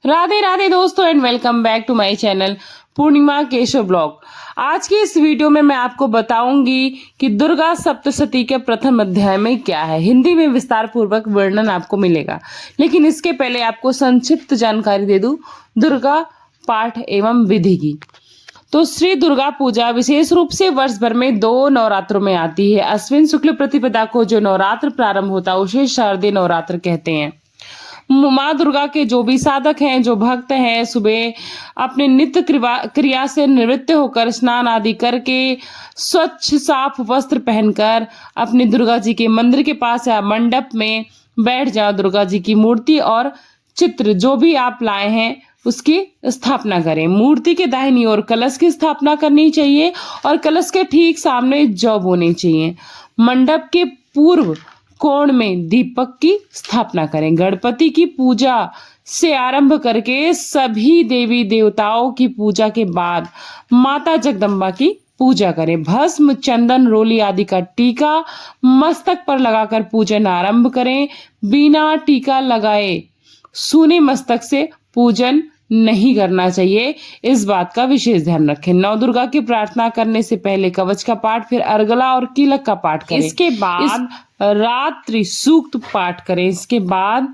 राधे राधे दोस्तों and welcome back to my channel Purnima Keshav blog. आज की इस वीडियो में मैं आपको बताऊंगी कि दुर्गा सप्तशती के प्रथम अध्याय में क्या है। हिंदी में विस्तार पूर्वक वर्णन आपको मिलेगा, लेकिन इसके पहले आपको संक्षिप्त जानकारी दे दूं दुर्गा पाठ एवं विधि की। तो श्री दुर्गा पूजा विशेष रूप से वर्ष भर में 2 नवरात्रों में आती है। अश्विन शुक्ल प्रतिपदा को जो नवरात्र प्रारंभ होता है उसे शारदीय नवरात्र कहते हैं। माँ दुर्गा के जो भी साधक हैं, जो भक्त हैं, सुबह अपने नित्य क्रिया से निवृत्त होकर स्नान आदि करके स्वच्छ साफ वस्त्र पहनकर अपनी दुर्गा जी के मंदिर के पास या मंडप में बैठ जाओ। दुर्गा जी की मूर्ति और चित्र जो भी आप लाए हैं उसकी स्थापना करें। मूर्ति के दाहिनी ओर कलश की स्थापना करनी चाहिए और कलश के ठीक सामने जौ बोनी चाहिए। मंडप के पूर्व कोण में दीपक की स्थापना करें। गणपति की पूजा से आरंभ करके सभी देवी देवताओं की पूजा के बाद माता जगदम्बा की पूजा करें। भस्म, चंदन, रोली आदि का टीका मस्तक पर लगाकर पूजन आरंभ करें। बिना टीका लगाए सूने मस्तक से पूजन नहीं करना चाहिए, इस बात का विशेष ध्यान रखें। नौ दुर्गा की प्रार्थना करने से पहले कवच का पाठ, फिर अर्गला और कीलक का पाठ करें। इसके बाद रात्रि सूक्त पाठ करें। इसके बाद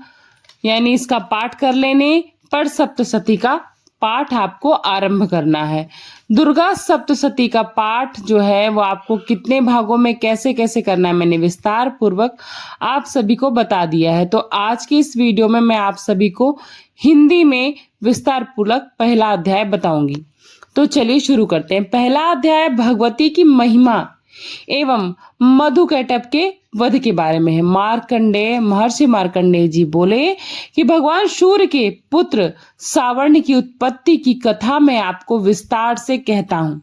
यानी इसका पाठ कर लेने पर सप्तशती का पाठ आपको आरंभ करना है। दुर्गा सप्तशती का पाठ जो है वो आपको कितने भागों में कैसे कैसे करना है मैंने विस्तार पूर्वक आप सभी को बता दिया है। तो आज की इस वीडियो में मैं आप सभी को हिंदी में विस्तार पूर्वक पहला अध्याय बताऊंगी। तो चलिए शुरू करते हैं। पहला अध्याय भगवती की महिमा एवं मधुकैटभ के वध के बारे में है। महर्षि मार्कंडेय जी बोले कि भगवान सूर्य के पुत्र सावर्ण की उत्पत्ति की कथा मैं आपको विस्तार से कहता हूँ,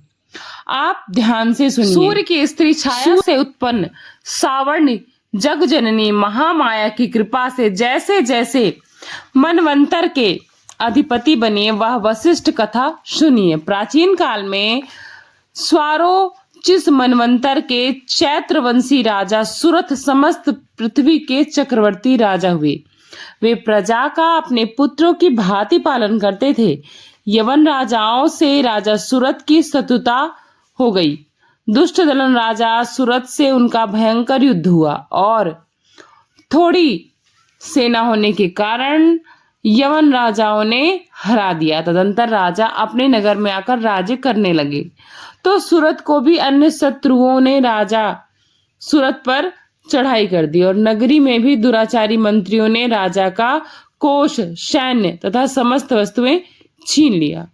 आप ध्यान से सुनिए। सूर्य की स्त्री छाया से उत्पन्न सावर्ण जग जननी महामाया की कृपा से जैसे जैसे मनवंतर के अधिपति बने वह वशिष्ठ कथा सुनिए। प्राचीन काल में स्वारोचिष मनवंतर के चैत्रवंशी राजा सुरथ समस्त पृथ्वी के चक्रवर्ती राजा हुए। वे प्रजा का अपने पुत्रों की भांति पालन करते थे। यवन राजाओं से राजा सुरथ की शत्रुता हो गई। दुष्ट दलन राजा सुरथ से उनका भयंकर युद्ध हुआ और थोड़ी सेना होने के कारण यवन राजाओं ने हरा दिया। तदंतर राजा अपने नगर में आकर राज्य करने लगे तो सूरत को भी अन्य शत्रुओं ने राजा सूरत पर चढ़ाई कर दी और नगरी में भी दुराचारी मंत्रियों ने राजा का कोष, सैन्य तथा समस्त वस्तुएं छीन लिया।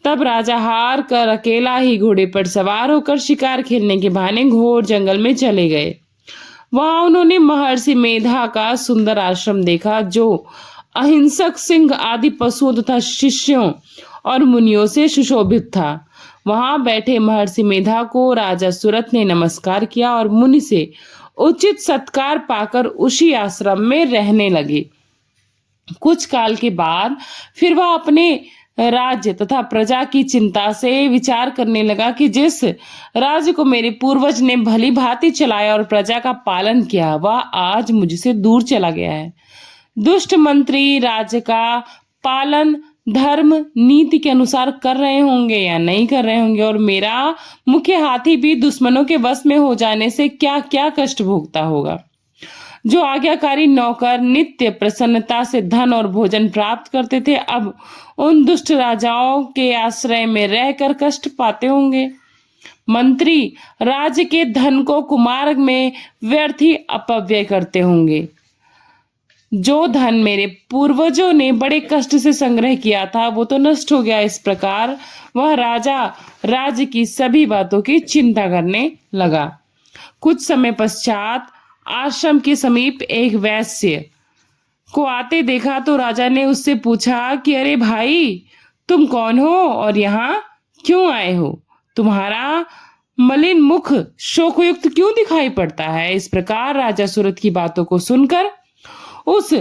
तब राजा हार कर अकेला ही घोड़े पर सवार होकर शिकार खेलने के बहाने घोर जंगल में चले गए। वहां उन्होंने महर्षि मेधा का सुंदर आश्रम देखा जो अहिंसक सिंह आदि पशुओं तथा शिष्यों और मुनियों से सुशोभित था। वहां बैठे महर्षि मेधा को राजा सूरत ने नमस्कार किया और मुनि से उचित सत्कार पाकर उसी आश्रम में रहने लगे। कुछ काल के बाद फिर वह अपने राज्य तथा प्रजा की चिंता से विचार करने लगा कि जिस राज्य को मेरे पूर्वज ने भली भांति चलाया और प्रजा का पालन किया वह आज मुझसे दूर चला गया है। दुष्ट मंत्री राज्य का पालन धर्म नीति के अनुसार कर रहे होंगे या नहीं कर रहे होंगे और मेरा मुख्य हाथी भी दुश्मनों के वश में हो जाने से क्या क्या कष्ट भोगता होगा। जो आज्ञाकारी नौकर नित्य प्रसन्नता से धन और भोजन प्राप्त करते थे अब उन दुष्ट राजाओं के आश्रय में रहकर कष्ट पाते होंगे। मंत्री राज्य के धन को कुमार्ग में व्यर्थ ही अपव्यय करते होंगे। जो धन मेरे पूर्वजों ने बड़े कष्ट से संग्रह किया था वो तो नष्ट हो गया। इस प्रकार वह राजा राज्य की सभी बातों की चिंता करने लगा। कुछ समय पश्चात आश्रम के समीप एक वैश्य को आते देखा तो राजा ने उससे पूछा कि अरे भाई, तुम कौन हो और यहाँ क्यों आए हो? तुम्हारा मलिन मुख शोकयुक्त क्यों दिखाई पड़ता है? इस प्रकार राजा सूरत की बातों को सुनकर उस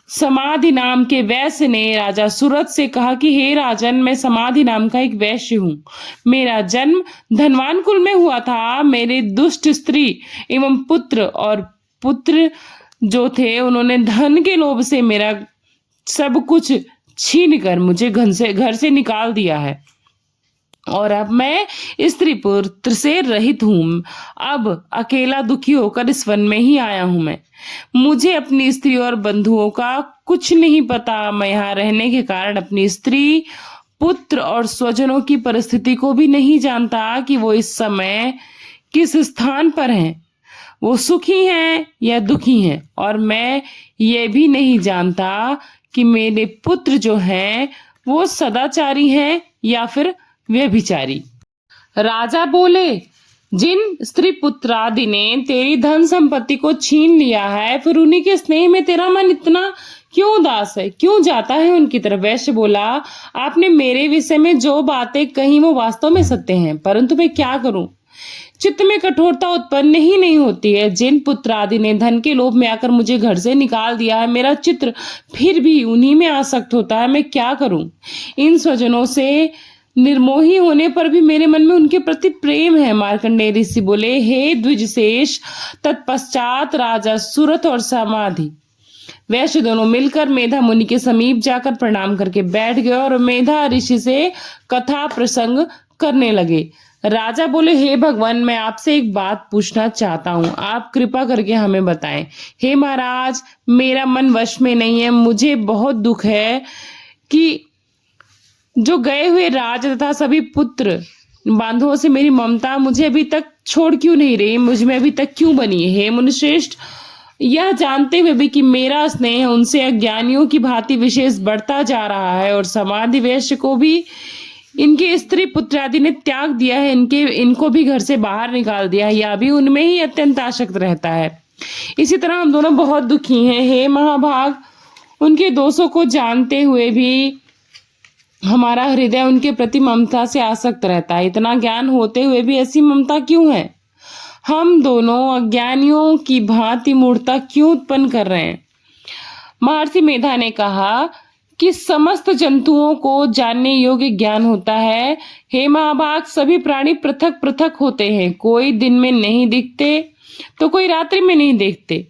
समाधि नाम के वैश्य ने राजा सूरत से कहा कि हे राजन, मैं समाधि नाम का एक वैश्य हूँ। मेरा जन्म धनवान कुल में हुआ था। मेरे दुष्ट स्त्री एवं पुत्र जो थे उन्होंने धन के लोभ से मेरा सब कुछ छीन कर मुझे घर से निकाल दिया है और अब मैं स्त्री पुत्र से रहित हूं। अब अकेला दुखी होकर इस वन में ही आया हूं मैं। मुझे अपनी स्त्री और बंधुओं का कुछ नहीं पता। मैं यहाँ रहने के कारण अपनी स्त्री, पुत्र और स्वजनों की परिस्थिति को भी नहीं जानता कि वो इस समय किस स्थान पर हैं। वो सुखी हैं या दुखी हैं, और मैं ये भी नहीं जानता कि मेरे पुत्र जो हैं वो सदाचारी हैं या फिर व्यभिचारी। राजा बोले, जिन स्त्री पुत्र आदि ने तेरी धन संपत्ति को छीन लिया है, फिर उन्हीं के स्नेह में तेरा मन इतना क्यों उदास है, क्यों जाता है उनकी तरफ? वैश्य बोला, आपने मेरे विषय में जो बातें कही वो वास्तव में सत्य हैं, परंतु मैं क्या करूं? चित्त में कठोरता उत्पन्न ही नहीं होती है। जिन पुत्र आदि ने धन के लोभ में आकर मुझे घर से निकाल दिया है, मेरा चित्र फिर भी उन्हीं में आसक्त होता है। मैं क्या करूं? इन स्वजनों से निर्मोही होने पर भी मेरे मन में उनके प्रति प्रेम है। मार्कंडेय ऋषि बोले, हे द्विजशेष। तत्पश्चात राजा सूरत और समाधि वैश्य दोनों मिलकर मेधा मुनि के समीप जाकर प्रणाम करके बैठ गए और मेधा ऋषि से कथा प्रसंग करने लगे। राजा बोले, हे भगवान, मैं आपसे एक बात पूछना चाहता हूँ, आप कृपा करके हमें बताएं। हे महाराज, मेरा मन वश में नहीं है। मुझे बहुत दुख है कि जो गए हुए राज तथा सभी पुत्र बांधवों से मेरी ममता मुझे अभी तक छोड़ क्यों नहीं रही, मुझ में अभी तक क्यों बनी है। हे मुनिश्रेष्ठ, यह जानते हुए भी कि मेरा स्नेह उनसे अज्ञानियों की भांति विशेष बढ़ता जा रहा है और समाधि वैश्य को भी इनके स्त्री पुत्र आदि ने त्याग दिया है, इनको भी घर से बाहर निकाल दिया है, या भी उनमें ही अत्यंत आसक्त रहता है। इसी तरह हम दोनों बहुत दुखी हैं। हे महाभाग, उनके दोषों को जानते हुए भी हमारा हृदय उनके प्रति ममता से आसक्त रहता है। इतना ज्ञान होते हुए भी ऐसी ममता क्यों है? हम दोनों अज्ञानियों की भांति मूर्खता क्यों उत्पन्न कर रहे हैं? महर्षि मेधा ने कहा कि समस्त जंतुओं को जानने योग्य ज्ञान होता है। हे महाभाग, सभी प्राणी पृथक पृथक होते हैं। कोई दिन में नहीं दिखते तो कोई रात्रि में नहीं देखते,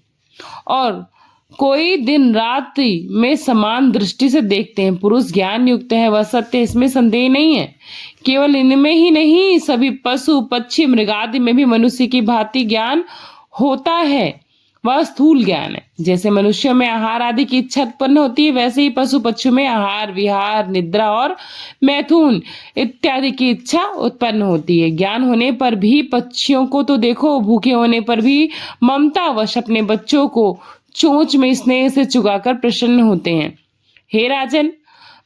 और कोई दिन रात्रि में समान दृष्टि से देखते हैं। पुरुष ज्ञान युक्त है, वह सत्य, इसमें संदेह नहीं है। केवल इनमें ही नहीं, सभी पशु पक्षी मृगादि में भी मनुष्य की भांति ज्ञान होता है। वह स्थूल ज्ञान है। जैसे मनुष्यों में आहार आदि की इच्छा उत्पन्न होती है, वैसे ही पशु पक्षियों में आहार, विहार, निद्रा और मैथुन इत्यादि की इच्छा उत्पन्न होती है। ज्ञान होने पर भी पक्षियों को तो देखो, भूखे होने पर भी ममतावश अपने बच्चों को चोंच में स्नेह से चुगाकर प्रसन्न होते हैं। हे राजन,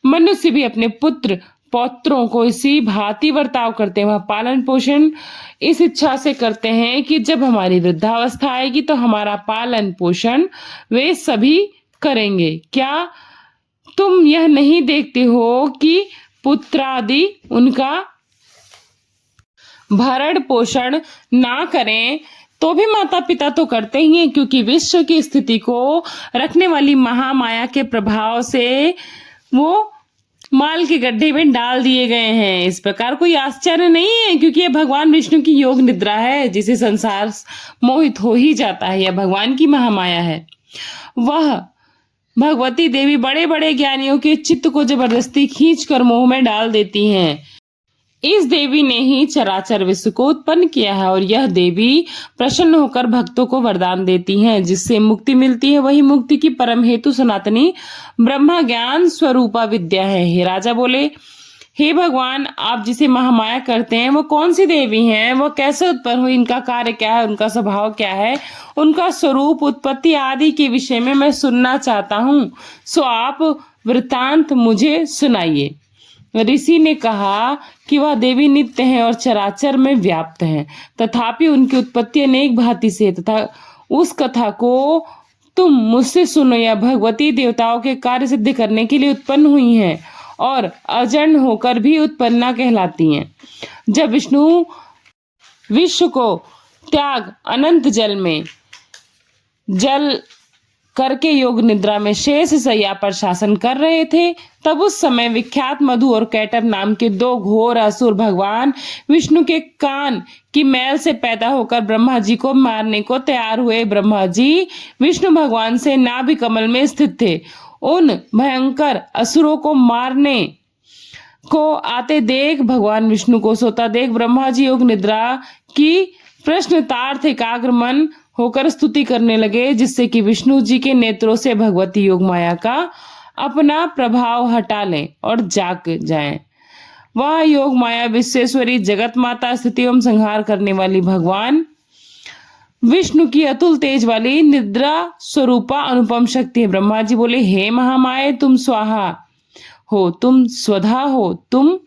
मनुष्य भी अपने पुत्र पौत्रों को इसी भांति वर्ताव करते हैं। वह पालन पोषण इस इच्छा से करते हैं कि जब हमारी वृद्धावस्था आएगी तो हमारा पालन पोषण वे सभी करेंगे। क्या तुम यह नहीं देखते हो कि पुत्र आदि उनका भरण पोषण ना करें तो भी माता पिता तो करते ही हैं, क्योंकि विश्व की स्थिति को रखने वाली महामाया के प्रभाव से वो माल के गड्ढे में डाल दिए गए हैं। इस प्रकार कोई आश्चर्य नहीं है, क्योंकि यह भगवान विष्णु की योग निद्रा है, जिसे संसार मोहित हो ही जाता है। यह भगवान की महामाया है। वह भगवती देवी बड़े बड़े ज्ञानियों के चित्त को जबरदस्ती खींचकर मोह में डाल देती हैं। इस देवी ने ही चराचर विश्व को उत्पन्न किया है, और यह देवी प्रसन्न होकर भक्तों को वरदान देती हैं, जिससे मुक्ति मिलती है। वही मुक्ति की परम हेतु सनातनी ब्रह्मा ज्ञान स्वरूपा विद्या है। हे राजा बोले, हे भगवान, आप जिसे महामाया करते हैं वो कौन सी देवी हैं? वो कैसे उत्पन्न हुई? इनका कार्य क्या है? उनका स्वभाव क्या है? उनका स्वरूप, उत्पत्ति आदि के विषय में मैं सुनना चाहता हूँ, सो आप वृतांत मुझे सुनाइए। ऋषि ने कहा कि वह देवी नित्य हैं और चराचर में व्याप्त हैं, तथापि उनकी उत्पत्ति अनेक भांति से, तथा उस कथा को तुम मुझसे सुनो। यह भगवती देवताओं के कार्य सिद्ध करने के लिए उत्पन्न हुई हैं और अजन्म होकर भी उत्पन्ना कहलाती हैं। जब विष्णु विश्व को त्याग अनंत जल में जल करके योग निद्रा में शेष शैया पर शासन कर रहे थे, तब उस समय विख्यात मधु और कैटभ नाम के दो घोर असुर भगवान विष्णु के कान की मैल से पैदा होकर ब्रह्मा जी को मारने को तैयार हुए। ब्रह्मा जी विष्णु भगवान से नाभि कमल में स्थित थे। उन भयंकर असुरों को मारने को आते देख भगवान विष्णु को सोता देख ब्रह्मा जी योग निद्रा की प्रश्नतार्थ एकाग्र मन होकर स्तुति करने लगे, जिससे कि विष्णु जी के नेत्रों से भगवती योग माया का अपना प्रभाव हटा लें और जाग जाएं। वह योग माया विश्वेश्वरी जगत माता स्थिति एवं संहार करने वाली भगवान विष्णु की अतुल तेज वाली निद्रा स्वरूपा अनुपम शक्ति है। ब्रह्मा जी बोले, हे महामाये, तुम स्वाहा हो, तुम स्वधा हो, तुम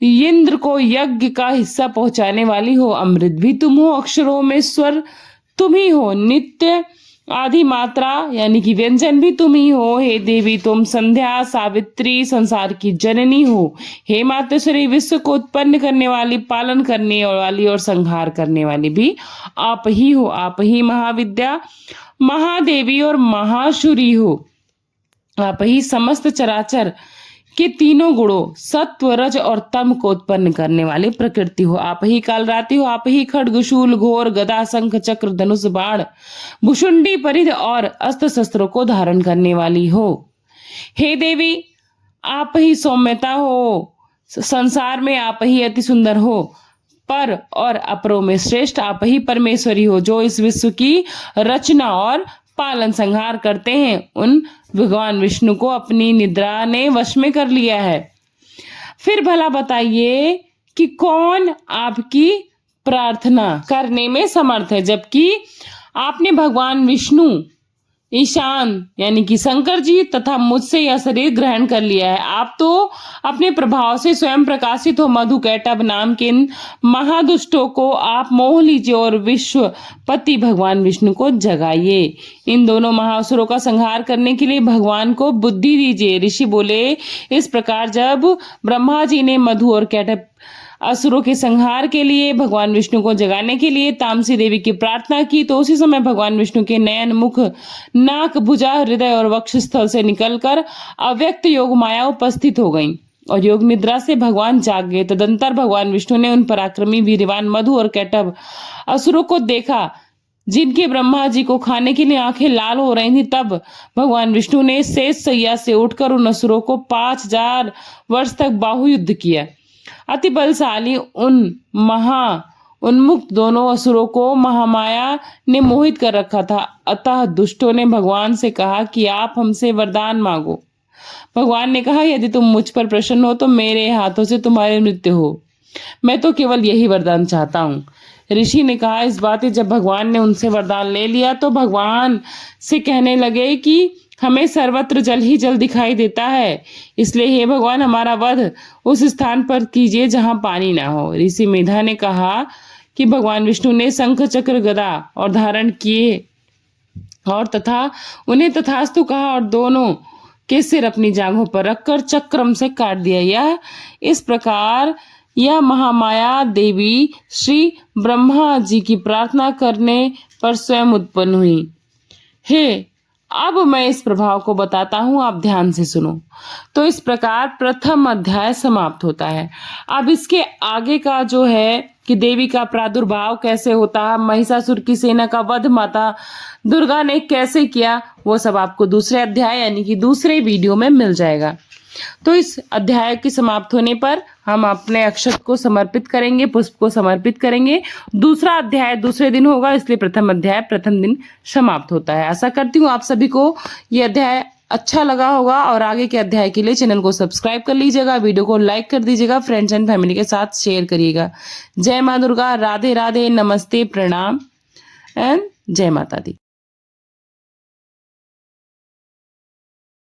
इंद्र को यज्ञ का हिस्सा पहुंचाने वाली हो, अमृत भी तुम हो, अक्षरों में स्वर तुम ही हो, नित्य आदि मात्रा यानी कि व्यंजन भी तुम ही हो। हे देवी, तुम संध्या सावित्री संसार की जननी हो। हे मातेश्वरी, विश्व को उत्पन्न करने वाली, पालन करने वाली और संहार करने वाली भी आप ही हो। आप ही महाविद्या, महादेवी और महाशूरी हो। आप ही समस्त चराचर के तीनों गुणों सत्व रज और तम को उत्पन्न करने वाली प्रकृति हो। आप ही कालरात्रि हो। आप ही खड्ग शूल घोर गदा शंख चक्र धनुष बाण भुषुंडी परिध और अस्त्र शस्त्रों को धारण करने वाली हो। हे देवी, आप ही सौम्यता हो। संसार में आप ही अति सुंदर हो। पर और अपरों में श्रेष्ठ आप ही परमेश्वरी हो, जो इस विश्व की रचना और पालन संहार करते हैं। उन भगवान विष्णु को अपनी निद्रा ने वश में कर लिया है। फिर भला बताइए कि कौन आपकी प्रार्थना करने में समर्थ है, जबकि आपने भगवान विष्णु, ईशान यानी कि शंकर जी तथा मुझसे यह शरीर ग्रहण कर लिया है। आप तो अपने प्रभाव से स्वयं प्रकाशित हो। मधुकैटभ नाम के इन महादुष्टों को आप मोह लीजिए और विश्वपति भगवान विष्णु को जगाइए। इन दोनों महासुरों का संहार करने के लिए भगवान को बुद्धि दीजिए। ऋषि बोले, इस प्रकार जब ब्रह्मा जी ने मधु और कैटभ असुरों के संहार के लिए भगवान विष्णु को जगाने के लिए तामसी देवी की प्रार्थना की, तो उसी समय भगवान विष्णु के नयन, मुख, नाक, भुजा, हृदय और वक्ष स्थल से निकलकर अव्यक्त योग माया उपस्थित हो गई और योग निद्रा से भगवान जाग गए। तदंतर भगवान विष्णु ने उन पराक्रमी वीरवान मधु और कैटभ असुरों को देखा, जिनके ब्रह्मा जी को खाने के लिए आंखें लाल हो रही थी। तब भगवान विष्णु ने शेष शैया से उठकर उन असुरों को 5000 वर्ष तक बाहुयुद्ध किया। अति बलशाली उन महा उन्मुक्त दोनों असुरों को महामाया ने मोहित कर रखा था। अतः दुष्टों ने भगवान से कहा कि आप हमसे वरदान मांगो। भगवान ने कहा, यदि तुम मुझ पर प्रसन्न हो तो मेरे हाथों से तुम्हारी मृत्यु हो। मैं तो केवल यही वरदान चाहता हूँ। ऋषि ने कहा, इस बात जब भगवान ने उनसे वरदान ले लिया तो भगवान से कहने लगे कि हमें सर्वत्र जल ही जल दिखाई देता है, इसलिए हे भगवान, हमारा वध उस स्थान पर कीजिए जहां पानी ना हो। ऋषि मेधा ने कहा कि भगवान विष्णु ने शंख चक्र गदा और धारण किए और तथा उन्हें तथास्तु कहा और दोनों के सिर अपनी जांघों पर रखकर चक्रम से काट दिया। यह इस प्रकार यह महामाया देवी श्री ब्रह्मा जी की प्रार्थना करने पर स्वयं उत्पन्न हुई। हे, अब मैं इस प्रभाव को बताता हूं, आप ध्यान से सुनो। तो इस प्रकार प्रथम अध्याय समाप्त होता है। अब इसके आगे का जो है कि देवी का प्रादुर्भाव कैसे होता है, महिषासुर की सेना का वध माता दुर्गा ने कैसे किया, वो सब आपको दूसरे अध्याय यानी कि दूसरे वीडियो में मिल जाएगा। तो इस अध्याय के समाप्त होने पर हम अपने अक्षत को समर्पित करेंगे, पुष्प को समर्पित करेंगे। दूसरा अध्याय दूसरे दिन होगा, इसलिए प्रथम अध्याय प्रथम दिन समाप्त होता है। आशा करती हूँ आप सभी को ये अध्याय अच्छा लगा होगा और आगे के अध्याय के लिए चैनल को सब्सक्राइब कर लीजिएगा, वीडियो को लाइक कर दीजिएगा, फ्रेंड्स एंड फैमिली के साथ शेयर करिएगा। जय माँ दुर्गा, राधे राधे, नमस्ते, प्रणाम एंड जय माता दी।